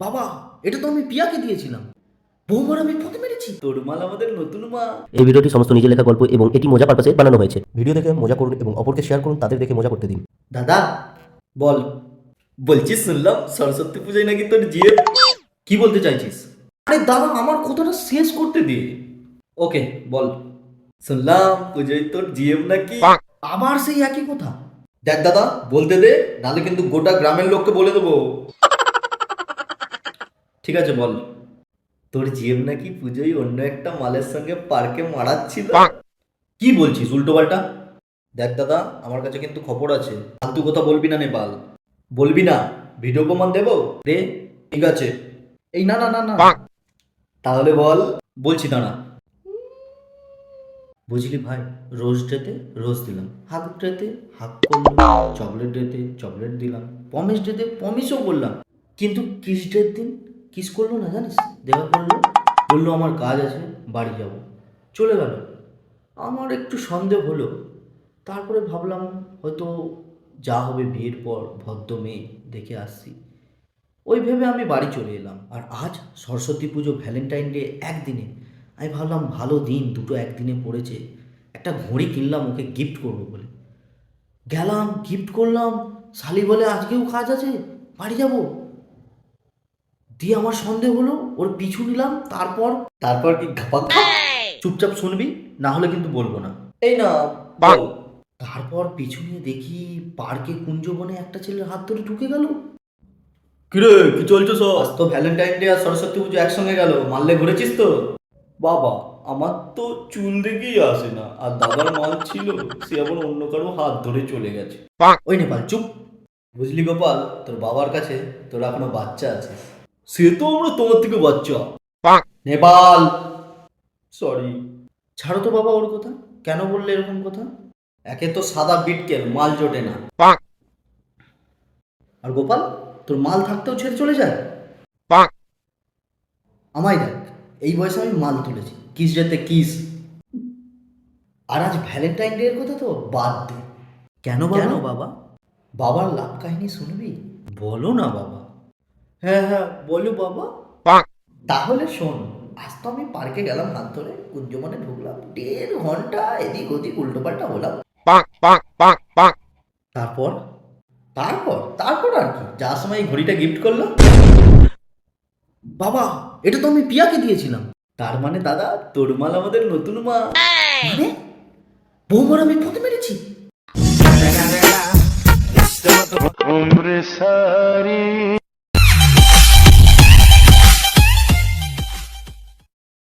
বাবা, এটা তো আমি পিয়াকে দিয়েছিলাম। বৌমার আমি ফতে মেরেছি। তোর মাল আমাদের নতুন মা। এই ভিডিওটি সমস্ত নিজে লেখা গল্প এবং এটি মজা পারপাসে বানানো হয়েছে। ভিডিও দেখে মজা করুন এবং অপরকে শেয়ার করুন, তাদের দেখে মজা করতে দিন। দাদা বল। বলছি শুনলাম সরস্বতী পূজায় নাকি তোর জিয়ে। কি বলতে চাইছিস? আরে দাদা, আমার কথাটা শেষ করতে দে। ওকে বল। শুনলাম পুজোয় তোর জিএম নাকি। আবার সেই একই কথা। দেখ দাদা, বলতে দে, নাহলে কিন্তু গোটা গ্রামের লোককে বলে দেবো। ঠিক আছে বল। তোর জিএম নাকি পুজোয় অন্য একটা মালের সঙ্গে পার্কে মারাচ্ছিল। কি বলছিস উল্টো পাল্টা? দেখ দাদা, আমার কাছে কিন্তু খবর আছে। ফালতু কথা বলবি না নেপাল। বলবি না, ভিডিও প্রমাণ দেবো রে। ঠিক আছে। এই না না না না, তাহলে বল। বলছি দাঁড়া। বুঝলি ভাই, রোজ ডেতে রোজ দিলাম, হাক ডেতে হাক করলাম, চকলেট ডেতে চকলেট দিলাম, পমিস ডেতে পমিসও করলাম, কিন্তু কিস ডের দিন কিস করলো না জানিস? দেখা করলো, বললো আমার কাজ আছে, বাড়ি যাব, চলে গেল। আমার একটু সন্দেহ হলো। তারপরে ভাবলাম হয়তো যা হবে বিয়ের পর ভদ্র মেয়ে দেখে আসছি। ওই ভেবে আমি বাড়ি চলে এলাম। আর আজ সরস্বতী পুজো, ভ্যালেন্টাইন ডে একদিনে। আমি ভাবলাম ভালো দিন দুটো একদিনে পড়েছে, একটা ঘড়ি কিনলাম ওকে গিফট করবো বলে। গেলাম, গিফট করলাম। শালি বলে আজকেও কাজ আছে, বাড়ি যাব। দিয়ে আমার সন্দেহ হলো, ওর পিছু নিলাম। তারপর তারপর কি ঘাপা। চুপচাপ শুনবি, না হলে কিন্তু বলবো না। এই না বল। তারপর পিছু নিয়ে দেখি পার্কে কুঞ্জবনে একটা ছেলের হাত ধরে ঢুকে গেল। কিরে কি চলছে সব? আজ তো ভ্যালেন্টাইন ডে আর সরস্বতী পুজো একসঙ্গে গেল, মারলে ঘুরেছিস তো? বাবা, আমার তো চুল দেখেই আসে না, আর দাদার মাল ছিল, সে আবার অন্য কারো হাত ধরে চলে গেছে। ওই নেপাল চুপ। বুঝলি গোপাল, তোর বাবার কাছে তোর এখনো বাচ্চা আছে। সে তো আমরা তোমার থেকে বাচ্চা। নেপাল সরি। ছাড়ো তো বাবা ওর কথা। কেন বললে এরকম কথা? একে তো সাদা বিটকেল, মাল জোটে না। আর গোপাল, তোর মাল থাকতেও ছেড়ে চলে যায়। আমায় দেখ, এই বয়সে আমি মাল তুলেছি, কিস ডেতে কিস। আর আজ ভ্যালেন্টাইন ডে এর কথা তো বাদ দে। কেন বাবা? বাবার লাভ কাহিনী শুনবি? বলো না বাবা। হ্যাঁ হ্যাঁ বলো বাবা। তাহলে শোন। আজ তো আমি পার্কে গেলাম, হাত ধরে কুঞ্জবনে ঢুকলাম, 1.5 ঘন্টা এদিক ওদিক উল্টো পাল্টা হলাম। তারপর তারপর তারপর আর কি, যার সময় এই ঘড়িটা গিফট করলো। বাবা, এটা তো আমি পিয়াকে দিয়েছিলাম। তার মানে দাদা, তোর মাল আমাদের নতুন মা। মানে বৌমার আমি ফতে মেরেছি। उम्र सारी